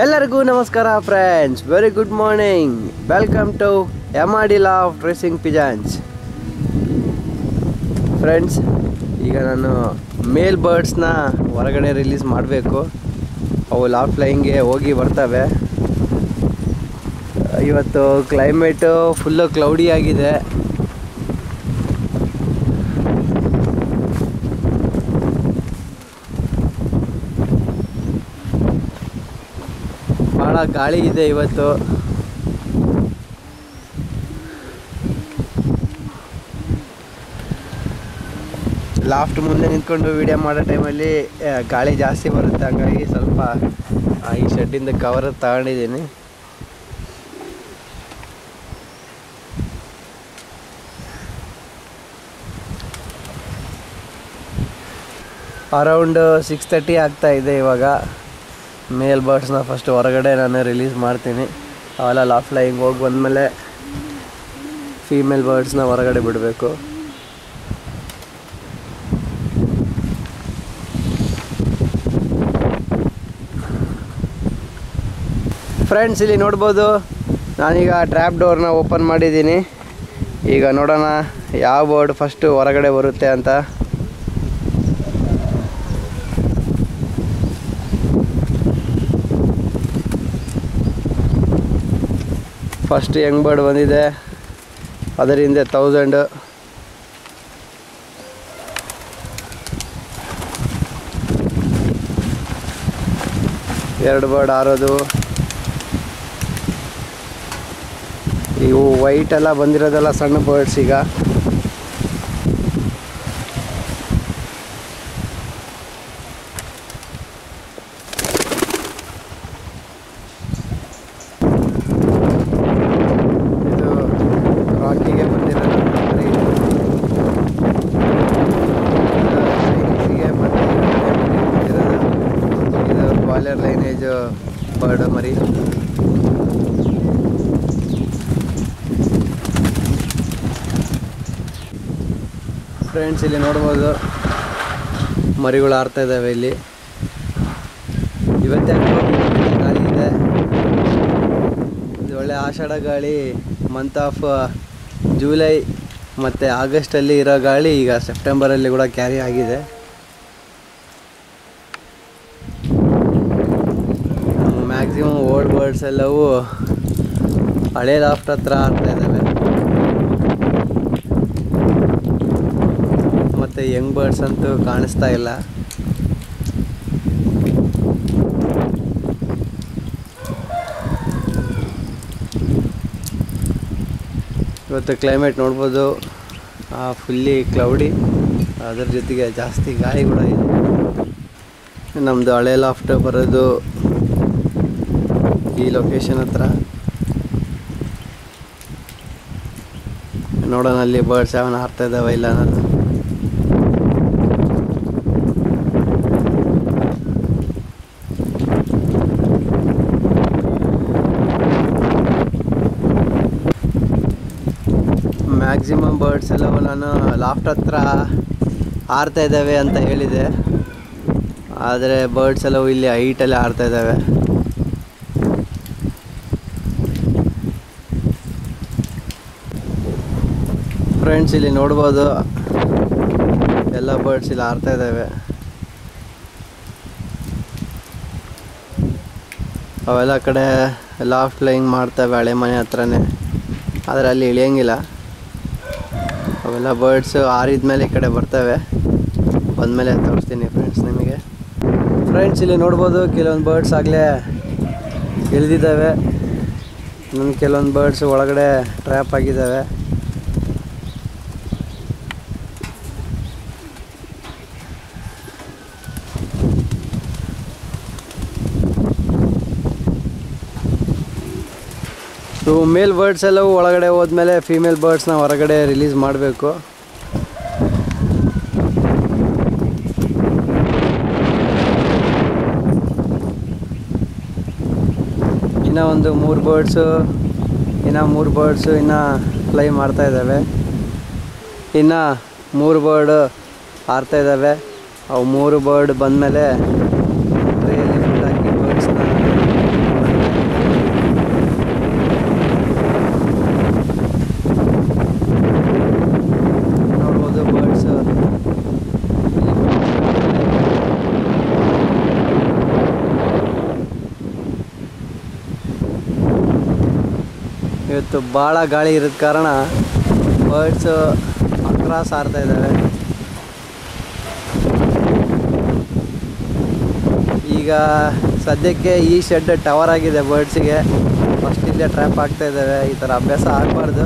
ಎಲ್ಲರಿಗೂ ನಮಸ್ಕಾರ friends, very good morning. Welcome to LOFT racing pigeons. Friends, ಈಗ ನಾನು ಮೇಲ್ ಬರ್ಡ್ಸ್ನ ಹೊರಗಡೆ ರಿಲೀಸ್ ಮಾಡಬೇಕು. ಅವು ಲಾಫ್ಟ್ ಫ್ಲೈಯಿಂಗ್ಗೆ ಹೋಗಿ ಬರ್ತವೆ. ಇವತ್ತು ಕ್ಲೈಮೇಟು ಫುಲ್ಲು ಕ್ಲೌಡಿ ಆಗಿದೆ. ಭಾಳ ಗಾಳಿ ಇದೆ ಇವತ್ತು. ಲಾಫ್ಟ್ ಮುಂದೆ ನಿಂತ್ಕೊಂಡು ವಿಡಿಯೋ ಮಾಡೋ ಟೈಮಲ್ಲಿ ಗಾಳಿ ಜಾಸ್ತಿ ಬರುತ್ತೆ, ಹಾಗಾಗಿ ಸ್ವಲ್ಪ ಈ ಶೆಡ್ಡಿಂದ ಕವರ್ ತಗೊಂಡಿದ್ದೀನಿ. ಅರೌಂಡ್ 6:30 ಆಗ್ತಾ ಇದೆ ಇವಾಗ. ಮೇಲ್ ಬರ್ಡ್ಸ್ನ ಫಸ್ಟ್ ಹೊರಗಡೆ ನಾನು ರಿಲೀಸ್ ಮಾಡ್ತೀನಿ. ಅವೆಲ್ಲ ಲಾಫ್ಟ್ ಫ್ಲೈಯಿಂಗ್ ಹೋಗಿ ಬಂದಮೇಲೆ ಫೀಮೇಲ್ ಬರ್ಡ್ಸ್ನ ಹೊರಗಡೆ ಬಿಡಬೇಕು. ಫ್ರೆಂಡ್ಸ್, ಇಲ್ಲಿ ನೋಡ್ಬೋದು, ನಾನೀಗ ಟ್ರ್ಯಾಪ್ ಡೋರ್ನ ಓಪನ್ ಮಾಡಿದ್ದೀನಿ. ಈಗ ನೋಡೋಣ ಯಾವ ಬರ್ಡ್ ಫಸ್ಟು ಹೊರಗಡೆ ಬರುತ್ತೆ ಅಂತ. ಫಸ್ಟ್ ಯಂಗ್ ಬರ್ಡ್ ಬಂದಿದೆ, ಅದರಿಂದ 1000. ಎರಡು ಬರ್ಡ್ ಆರೋದು. ಇವು ವೈಟ್ ಎಲ್ಲ ಬಂದಿರೋದೆಲ್ಲ ಸಣ್ಣ ಬರ್ಡ್ಸ್. ಈಗ ರಾಕಿಗೆ ಬಂದಿರೋದು ಇದು ಬಾಯ್ಲರ್ ಲೈನೇಜ್ ಬರ್ಡ್ ಮರಿ. ಫ್ರೆಂಡ್ಸ್, ಇಲ್ಲಿ ನೋಡ್ಬೋದು ಮರಿಗಳು ಆಡ್ತಾ ಇದ್ದಾವೆ. ಇಲ್ಲಿ ಇವತ್ತೇ ಗಾಳಿ ಇದೆ. ಇದು ಒಳ್ಳೆ ಆಷಾಢ ಗಾಳಿ. ಮಂತ್ ಆಫ್ ಜುಲೈ ಮತ್ತು ಆಗಸ್ಟಲ್ಲಿ ಇರೋ ಗಾಳಿ ಈಗ ಸೆಪ್ಟೆಂಬರಲ್ಲಿ ಕೂಡ ಕ್ಯಾರಿ ಆಗಿದೆ. ಮ್ಯಾಕ್ಸಿಮಮ್ ಓಲ್ಡ್ ಬರ್ಡ್ಸ್ ಎಲ್ಲವೂ ಹಳೆ ಲಾಫ್ಟ್ ಹತ್ರ ಆಡ್ತಾ ಇದ್ದಾವೆ. ಮತ್ತು ಯಂಗ್ ಬರ್ಡ್ಸ್ ಅಂತೂ ಕಾಣಿಸ್ತಾ ಇಲ್ಲ. ಇವತ್ತು ಕ್ಲೈಮೇಟ್ ನೋಡ್ಬೋದು, ಫುಲ್ಲಿ ಕ್ಲೌಡಿ, ಅದರ ಜೊತೆಗೆ ಜಾಸ್ತಿ ಗಾಳಿ ಕೂಡ ಇದೆ. ನಮ್ಮದು ಹಳೆ ಲಾಫ್ಟ್ ಬರೋದು ಈ ಲೊಕೇಶನ್ ಹತ್ರ. ನೋಡೋಣ ಅಲ್ಲಿ ಬರ್ಡ್ಸ್ ಯಾವನ್ನ ಹಾರ್ತಾ ಇದ್ದಾವೆ ಇಲ್ಲ ಅನ್ನೋದು. ಮ್ಯಾಕ್ಸಿಮಮ್ ಬರ್ಡ್ಸ್ ಎಲ್ಲವೂ ನಾನು ಲಾಫ್ಟ್ ಹತ್ರ ಹಾರ್ತಾ ಇದ್ದಾವೆ ಅಂತ ಹೇಳಿದೆ, ಆದರೆ ಬರ್ಡ್ಸ್ ಎಲ್ಲವೂ ಇಲ್ಲಿ ಹೈಟಲ್ಲಿ ಹಾರ್ತಾ ಇದ್ದಾವೆ. ಫ್ರೆಂಡ್ಸ್, ಇಲ್ಲಿ ನೋಡ್ಬೋದು ಎಲ್ಲ ಬರ್ಡ್ಸ್ ಇಲ್ಲಿ ಹಾರ್ತಾ ಇದ್ದಾವೆ. ಅವೆಲ್ಲ ಕಡೆ ಲಾಫ್ಟ್ ಫ್ಲೈಯಿಂಗ್ ಮಾಡ್ತವೆ ಹಳೆ ಮನೆ ಹತ್ರನೇ, ಆದರೆ ಅಲ್ಲಿ ಇಳಿಯಂಗಿಲ್ಲ. ಅವೆಲ್ಲ ಬರ್ಡ್ಸು ಆರಿದ ಮೇಲೆ ಈ ಕಡೆ ಬರ್ತವೆ. ಬಂದಮೇಲೆ ತೋರಿಸ್ತೀನಿ ಫ್ರೆಂಡ್ಸ್ ನಿಮಗೆ. ಫ್ರೆಂಡ್ಸ್, ಇಲ್ಲಿ ನೋಡ್ಬೋದು ಕೆಲವೊಂದು ಬರ್ಡ್ಸ್ ಆಗಲೇ ಇಳಿದಿದ್ದಾವೆ. ಇನ್ನೊಂದು ಕೆಲವೊಂದು ಬರ್ಡ್ಸ್ ಒಳಗಡೆ ಟ್ರ್ಯಾಪ್ ಆಗಿದ್ದಾವೆ. ಮೇಲ್ ಬರ್ಡ್ಸ್ ಎಲ್ಲವೂ ಒಳಗಡೆ ಹೋದ್ಮೇಲೆ ಫೀಮೇಲ್ ಬರ್ಡ್ಸ್ನ ಹೊರಗಡೆ ರಿಲೀಸ್ ಮಾಡಬೇಕು. ಇನ್ನೂ ಒಂದು 3 ಬರ್ಡ್ಸು ಇನ್ನೂ ಫ್ಲೈ ಮಾಡ್ತಾ ಇದ್ದಾವೆ. ಇನ್ನು 3 ಬರ್ಡ್ ಹಾರ್ತಾ ಇದ್ದಾವೆ. ಅವು 3 ಬರ್ಡ್ ಬಂದಮೇಲೆ ಟ್ರೇಯಲ್ಲಿ ಫುಲ್ ಹಾಕಿ ಬರ್ಡ್ಸ್ನ ಇವತ್ತು ಭಾಳ ಗಾಳಿ ಇರೋದ ಕಾರಣ ಬರ್ಡ್ಸು ಅಕ್ರಾಸ್ ಆಡ್ತಾ ಇದ್ದಾವೆ. ಈಗ ಸದ್ಯಕ್ಕೆ ಈ ಶೆಡ್ ಟವರ್ ಆಗಿದೆ ಬರ್ಡ್ಸಿಗೆ. ಫಸ್ಟ್ ಇಲ್ಲೇ ಟ್ರ್ಯಾಪ್ ಆಗ್ತಾ ಇದ್ದಾವೆ. ಈ ಥರ ಅಭ್ಯಾಸ ಆಗಬಾರ್ದು.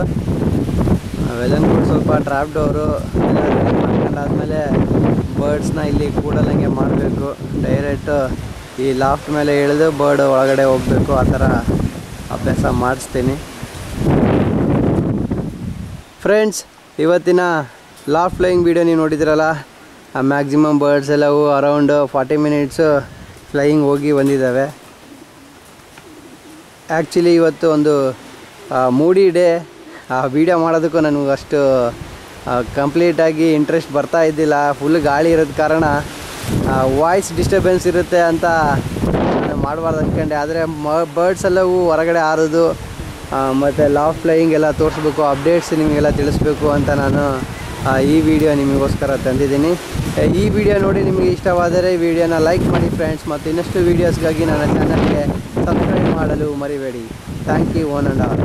ನಾವೆಲ್ಲನೂ ಸ್ವಲ್ಪ ಟ್ರ್ಯಾಪ್ ಡೋರು ಎಲ್ಲ ರೆಡಿ ಮಾಡ್ಕೊಂಡಾದ್ಮೇಲೆ ಬರ್ಡ್ಸ್ನ ಇಲ್ಲಿ ಕೂಡಲಂಗೆ ಮಾಡಬೇಕು. ಡೈರೆಕ್ಟು ಈ ಲಾಫ್ಟ್ ಮೇಲೆ ಇಳಿದು ಬರ್ಡ್ ಒಳಗಡೆ ಹೋಗಬೇಕು. ಆ ಥರ ಅಭ್ಯಾಸ ಮಾಡಿಸ್ತೀನಿ. ಫ್ರೆಂಡ್ಸ್, ಇವತ್ತಿನ ಲಾಫ್ಟ್ ಫ್ಲೈಯಿಂಗ್ ವೀಡಿಯೋ ನೀವು ನೋಡಿದ್ರಲ್ಲ, ಮ್ಯಾಕ್ಸಿಮಮ್ ಬರ್ಡ್ಸ್ ಎಲ್ಲವೂ ಅರೌಂಡ್ 40 ಮಿನಿಟ್ಸು ಫ್ಲೈಯಿಂಗ್ ಹೋಗಿ ಬಂದಿದ್ದಾವೆ. ಆ್ಯಕ್ಚುಲಿ ಇವತ್ತು ಒಂದು ಮೂಡಿ ಡೇ. ಆ ವಿಡಿಯೋ ಮಾಡೋದಕ್ಕೂ ನನಗೆ ಅಷ್ಟು ಕಂಪ್ಲೀಟಾಗಿ ಇಂಟ್ರೆಸ್ಟ್ ಬರ್ತಾ ಇದ್ದಿಲ್ಲ. ಫುಲ್ ಗಾಳಿ ಇರೋದ ಕಾರಣ ವಾಯ್ಸ್ ಡಿಸ್ಟರ್ಬೆನ್ಸ್ ಇರುತ್ತೆ ಅಂತ ನಾನು ಮಾಡಬಾರ್ದು ಅಂದ್ಕೊಂಡೆ. ಆದರೆ ಬರ್ಡ್ಸ್ ಎಲ್ಲವೂ ಹೊರಗಡೆ ಹಾರೋದು ಮತ್ತು ಲಾಫ್ಟ್ ಫ್ಲೈಯಿಂಗ್ ಎಲ್ಲ ತೋರಿಸ್ಬೇಕು, ಅಪ್ಡೇಟ್ಸ್ ನಿಮಗೆಲ್ಲ ತಿಳಿಸ್ಬೇಕು ಅಂತ ನಾನು ಈ ವಿಡಿಯೋ ನಿಮಗೋಸ್ಕರ ತಂದಿದ್ದೀನಿ. ಈ ವಿಡಿಯೋ ನೋಡಿ ನಿಮಗೆ ಇಷ್ಟವಾದರೆ ಈ ವಿಡಿಯೋನ ಲೈಕ್ ಮಾಡಿ ಫ್ರೆಂಡ್ಸ್, ಮತ್ತು ಇನ್ನಷ್ಟು ವೀಡಿಯೋಸ್ಗಾಗಿ ನನ್ನ ಚಾನಲ್ಗೆ ಸಬ್ಸ್ಕ್ರೈಬ್ ಮಾಡಲು ಮರಿಬೇಡಿ. Thank you one and all.